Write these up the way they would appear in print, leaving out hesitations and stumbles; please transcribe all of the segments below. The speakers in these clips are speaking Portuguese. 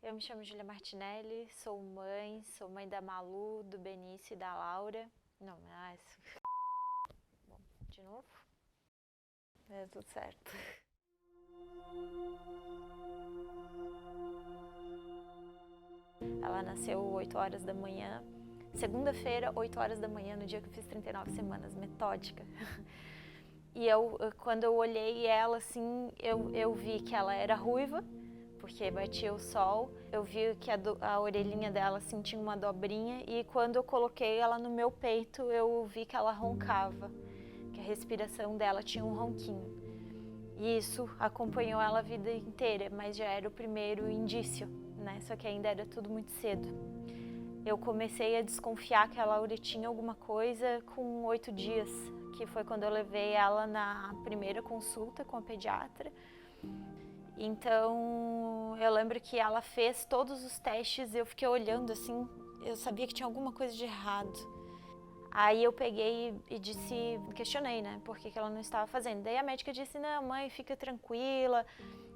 Eu me chamo Júlia Martinelli, sou mãe da Malu, do Benício e da Laura. Não, mas... Bom, de novo? É tudo certo. Ela nasceu 8 horas da manhã, segunda-feira, 8 horas da manhã, no dia que eu fiz 39 semanas, metódica. E quando eu olhei ela, assim, eu vi que ela era ruiva, porque batia o sol. Eu vi que a orelhinha dela, assim, tinha uma dobrinha, e quando eu coloquei ela no meu peito, eu vi que ela roncava, que a respiração dela tinha um ronquinho. E isso acompanhou ela a vida inteira, mas já era o primeiro indício, né? Só que ainda era tudo muito cedo. Eu comecei a desconfiar que a Laura tinha alguma coisa com 8 dias, que foi quando eu levei ela na primeira consulta com a pediatra. Então, eu lembro que ela fez todos os testes e eu fiquei olhando assim, eu sabia que tinha alguma coisa de errado. Aí eu peguei e questionei, né, por que ela não estava fazendo. Daí a médica disse, não, mãe, fica tranquila,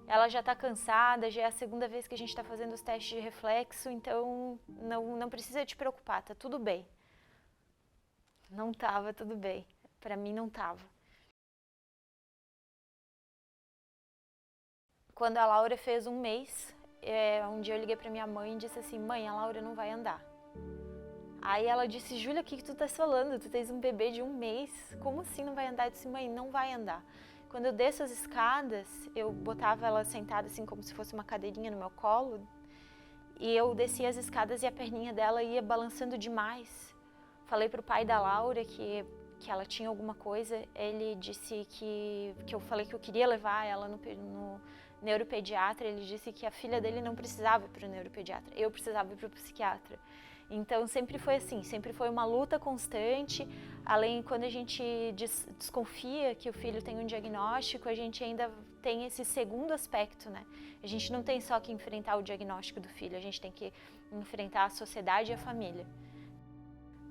ela já está cansada, já é a segunda vez que a gente está fazendo os testes de reflexo, então não precisa te preocupar, tá tudo bem. Não estava tudo bem, para mim não estava. Quando a Laura fez um mês, um dia eu liguei para minha mãe e disse assim, mãe, a Laura não vai andar. Aí ela disse, Júlia, o que tu tá falando? Tu tens um bebê de 1 mês, como assim não vai andar? Eu disse, mãe, não vai andar. Quando eu desço as escadas, eu botava ela sentada assim como se fosse uma cadeirinha no meu colo, e eu descia as escadas e a perninha dela ia balançando demais. Falei pro pai da Laura que ela tinha alguma coisa, ele disse que eu falei que eu queria levar ela no neuropediatra, ele disse que a filha dele não precisava ir pro neuropediatra, eu precisava ir pro psiquiatra. Então sempre foi assim, sempre foi uma luta constante, além quando a gente desconfia que o filho tem um diagnóstico, a gente ainda tem esse segundo aspecto, né? A gente não tem só que enfrentar o diagnóstico do filho, a gente tem que enfrentar a sociedade e a família.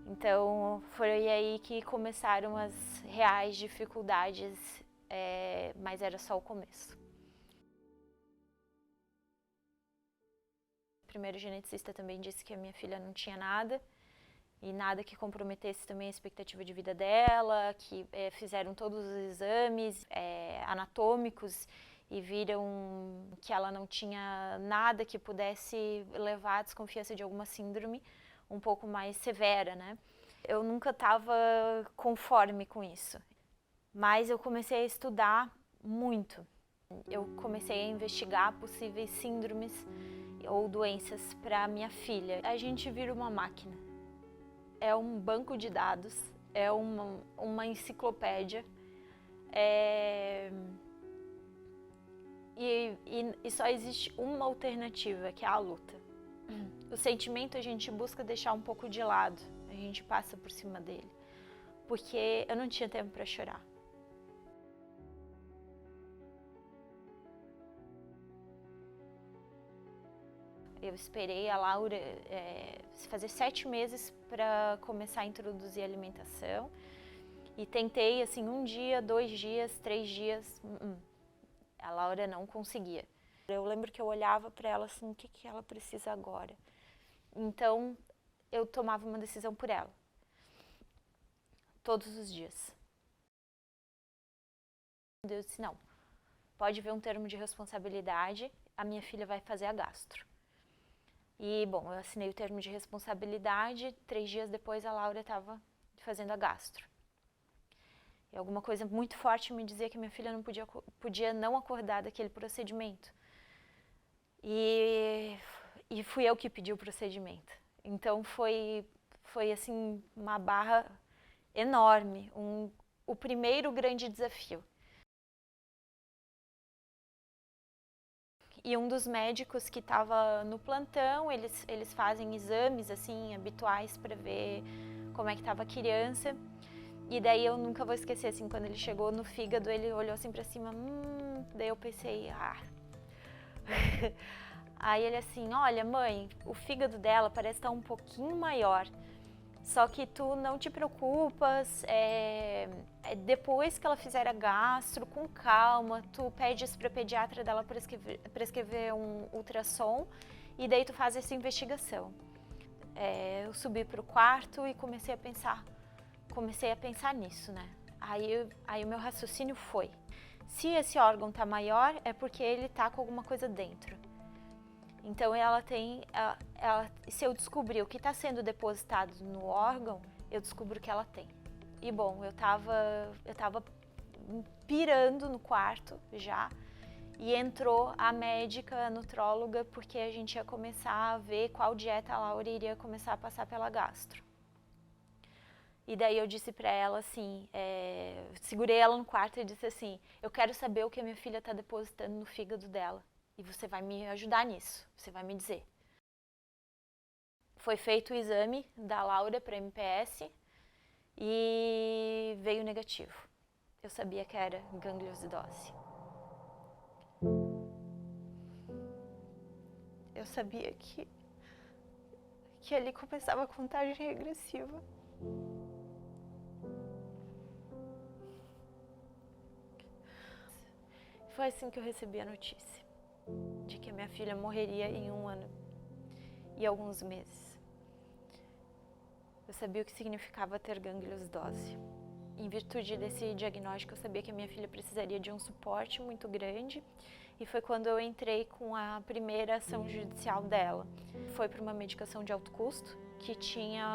Então foi aí que começaram as reais dificuldades, mas era só o começo. O primeiro geneticista também disse que a minha filha não tinha nada, e nada que comprometesse também a expectativa de vida dela, que fizeram todos os exames anatômicos e viram que ela não tinha nada que pudesse levar à desconfiança de alguma síndrome um pouco mais severa, né? Eu nunca estava conforme com isso, mas eu comecei a estudar muito. Eu comecei a investigar possíveis síndromes ou doenças para minha filha. A gente vira uma máquina. É um banco de dados, é uma enciclopédia, e só existe uma alternativa, que é a luta. O sentimento a gente busca deixar um pouco de lado, a gente passa por cima dele, porque eu não tinha tempo para chorar. Eu esperei a Laura fazer 7 meses para começar a introduzir a alimentação. E tentei, assim, 1 dia, 2 dias, 3 dias. A Laura não conseguia. Eu lembro que eu olhava para ela assim, o que ela precisa agora? Então, eu tomava uma decisão por ela. Todos os dias. Deus disse, não, pode ver um termo de responsabilidade, a minha filha vai fazer a gastro. E, bom, eu assinei o termo de responsabilidade, 3 dias depois a Laura estava fazendo a gastro. E alguma coisa muito forte me dizia que minha filha não podia não acordar daquele procedimento. E fui eu que pedi o procedimento. Então foi assim, uma barra enorme, o primeiro grande desafio. E um dos médicos que estava no plantão, eles fazem exames assim habituais para ver como é que estava a criança. E daí eu nunca vou esquecer, assim, quando ele chegou no fígado, ele olhou assim para cima, daí eu pensei, Aí ele assim, olha mãe, o fígado dela parece estar um pouquinho maior, só que tu não te preocupas, depois que ela fizer a gastro, com calma, tu pedes para a pediatra dela prescrever um ultrassom e daí tu faz essa investigação. Eu subi pro quarto e comecei a pensar nisso, né? Aí o meu raciocínio foi, se esse órgão tá maior, é porque ele tá com alguma coisa dentro. Então se eu descobrir o que está sendo depositado no órgão, eu descubro que ela tem. E bom, eu tava pirando no quarto já, e entrou a médica, a nutróloga, porque a gente ia começar a ver qual dieta a Laura iria começar a passar pela gastro. E daí eu disse pra ela assim, segurei ela no quarto e disse assim, eu quero saber o que a minha filha está depositando no fígado dela. E você vai me ajudar nisso, você vai me dizer. Foi feito o exame da Laura para MPS e veio negativo. Eu sabia que era gangliosidose. Eu sabia que ali começava a contagem regressiva. Foi assim que eu recebi a notícia de que a minha filha morreria em 1 ano e alguns meses. Eu sabia o que significava ter gangliosidose. Em virtude desse diagnóstico, eu sabia que a minha filha precisaria de um suporte muito grande, e foi quando eu entrei com a primeira ação judicial dela. Foi para uma medicação de alto custo, que tinha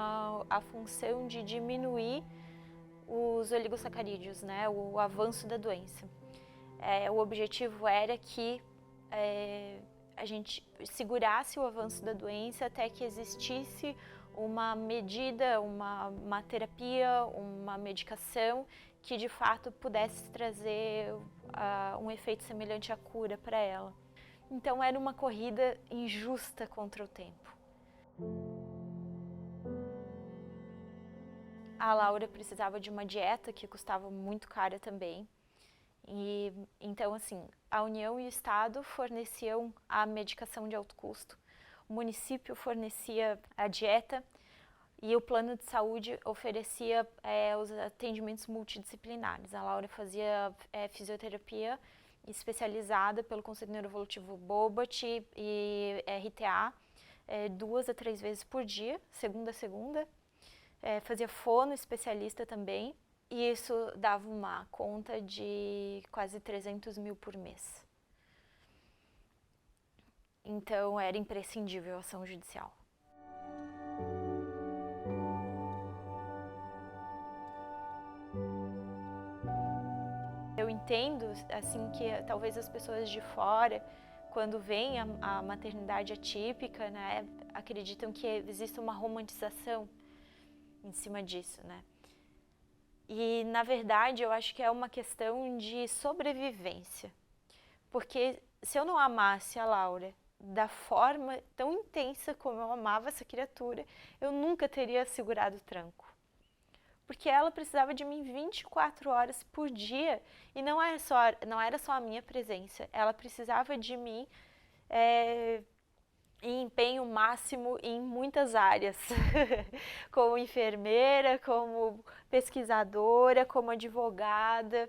a função de diminuir os oligosacarídeos, né, o avanço da doença. O objetivo era que a gente segurasse o avanço da doença até que existisse uma medida, uma terapia, uma medicação que de fato pudesse trazer um efeito semelhante à cura para ela. Então era uma corrida injusta contra o tempo. A Laura precisava de uma dieta que custava muito cara também. E então, assim, a União e o Estado forneciam a medicação de alto custo, o município fornecia a dieta e o plano de saúde oferecia os atendimentos multidisciplinares. A Laura fazia fisioterapia especializada pelo Conselho Neuroevolutivo Bobat e RTA 2 a 3 vezes por dia, segunda a segunda. Fazia fono especialista também. E isso dava uma conta de quase 300 mil por mês. Então era imprescindível a ação judicial. Eu entendo assim que talvez as pessoas de fora, quando veem a maternidade atípica, né, acreditam que existe uma romantização em cima disso, né? E, na verdade, eu acho que é uma questão de sobrevivência. Porque se eu não amasse a Laura da forma tão intensa como eu amava essa criatura, eu nunca teria segurado o tranco. Porque ela precisava de mim 24 horas por dia. E não era só a minha presença. Ela precisava de mim em empenho máximo em muitas áreas, como enfermeira, como pesquisadora, como advogada.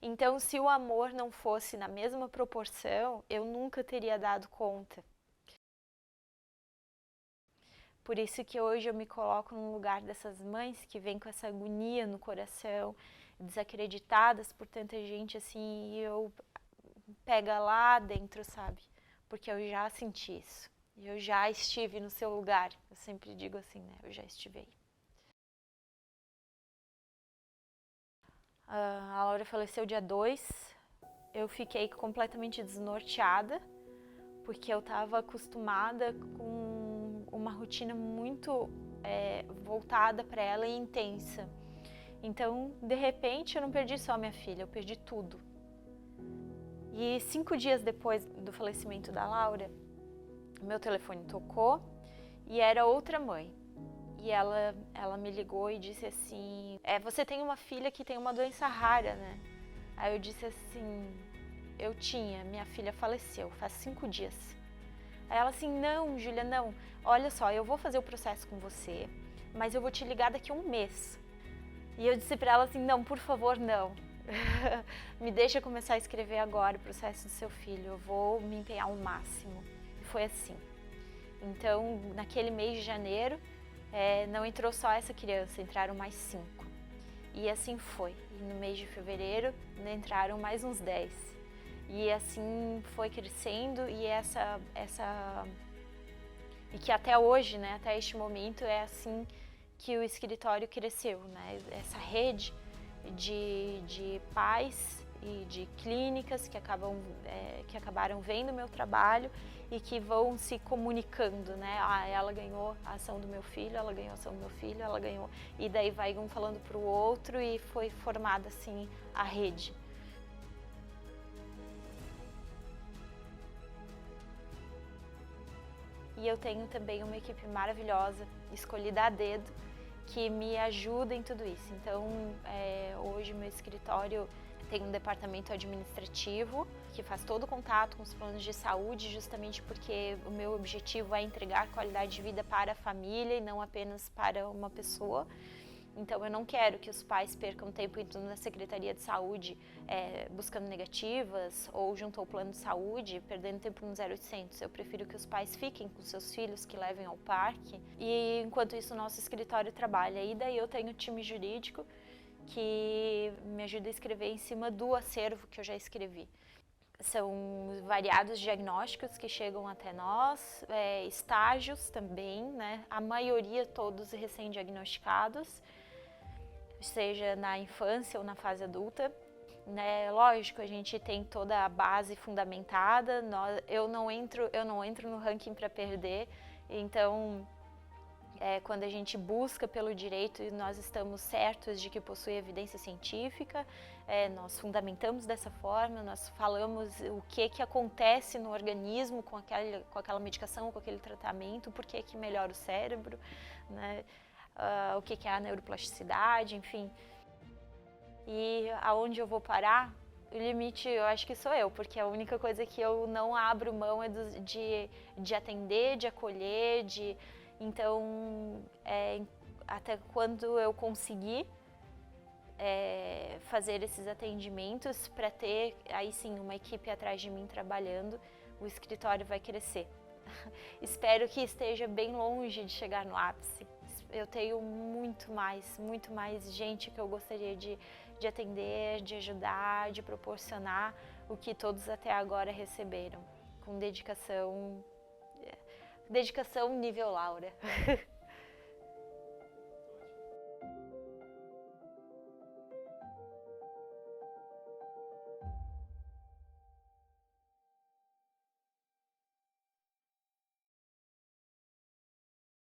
Então, se o amor não fosse na mesma proporção, eu nunca teria dado conta. Por isso que hoje eu me coloco no lugar dessas mães que vêm com essa agonia no coração, desacreditadas por tanta gente assim, e eu pega lá dentro, sabe? Porque eu já senti isso. Eu já estive no seu lugar. Eu sempre digo assim, né? Eu já estive aí. A Laura faleceu dia 2. Eu fiquei completamente desnorteada, porque eu estava acostumada com uma rotina muito voltada para ela e intensa. Então, de repente, eu não perdi só minha filha, eu perdi tudo. E 5 dias depois do falecimento da Laura, meu telefone tocou e era outra mãe. E ela me ligou e disse assim, você tem uma filha que tem uma doença rara, né? Aí eu disse assim, minha filha faleceu, faz 5 dias. Aí ela assim, não, Júlia, não, olha só, eu vou fazer o processo com você, mas eu vou te ligar daqui a 1 mês. E eu disse pra ela assim, não, por favor, não. Me deixa começar a escrever agora o processo do seu filho, eu vou me empenhar ao máximo. foi assim. Então, naquele mês de janeiro, não entrou só essa criança, entraram mais 5. E assim foi. E no mês de fevereiro, entraram mais uns 10. E assim foi crescendo e e que até hoje, né, até este momento, é assim que o escritório cresceu, né? Essa rede de pais e de clínicas que acabaram vendo o meu trabalho e que vão se comunicando, né? Ela ganhou a ação do meu filho, ela ganhou a ação do meu filho, ela ganhou... E daí vai um falando para o outro e foi formada assim a rede. E eu tenho também uma equipe maravilhosa, escolhida a dedo, que me ajuda em tudo isso. Então, hoje meu escritório tem um departamento administrativo que faz todo o contato com os planos de saúde, justamente porque o meu objetivo é entregar qualidade de vida para a família e não apenas para uma pessoa. Então, eu não quero que os pais percam tempo indo na Secretaria de Saúde buscando negativas ou junto ao plano de saúde, perdendo tempo no 0800. Eu prefiro que os pais fiquem com seus filhos, que levem ao parque. E, enquanto isso, o nosso escritório trabalha. E daí eu tenho o time jurídico que me ajuda a escrever em cima do acervo que eu já escrevi. São variados diagnósticos que chegam até nós, estágios também, né? A maioria todos recém-diagnosticados, seja na infância ou na fase adulta, né? Lógico, a gente tem toda a base fundamentada. Eu não entro no ranking para perder. Então, quando a gente busca pelo direito e nós estamos certos de que possui evidência científica, nós fundamentamos dessa forma, nós falamos o que acontece no organismo com aquela medicação, com aquele tratamento, por que melhora o cérebro, né? O que é a neuroplasticidade, enfim. E aonde eu vou parar, o limite eu acho que sou eu, porque a única coisa que eu não abro mão é de atender, de acolher, então, até quando eu conseguir fazer esses atendimentos para ter, aí sim, uma equipe atrás de mim trabalhando, o escritório vai crescer. Espero que esteja bem longe de chegar no ápice. Eu tenho muito mais gente que eu gostaria de atender, de ajudar, de proporcionar o que todos até agora receberam, com dedicação nível Laura.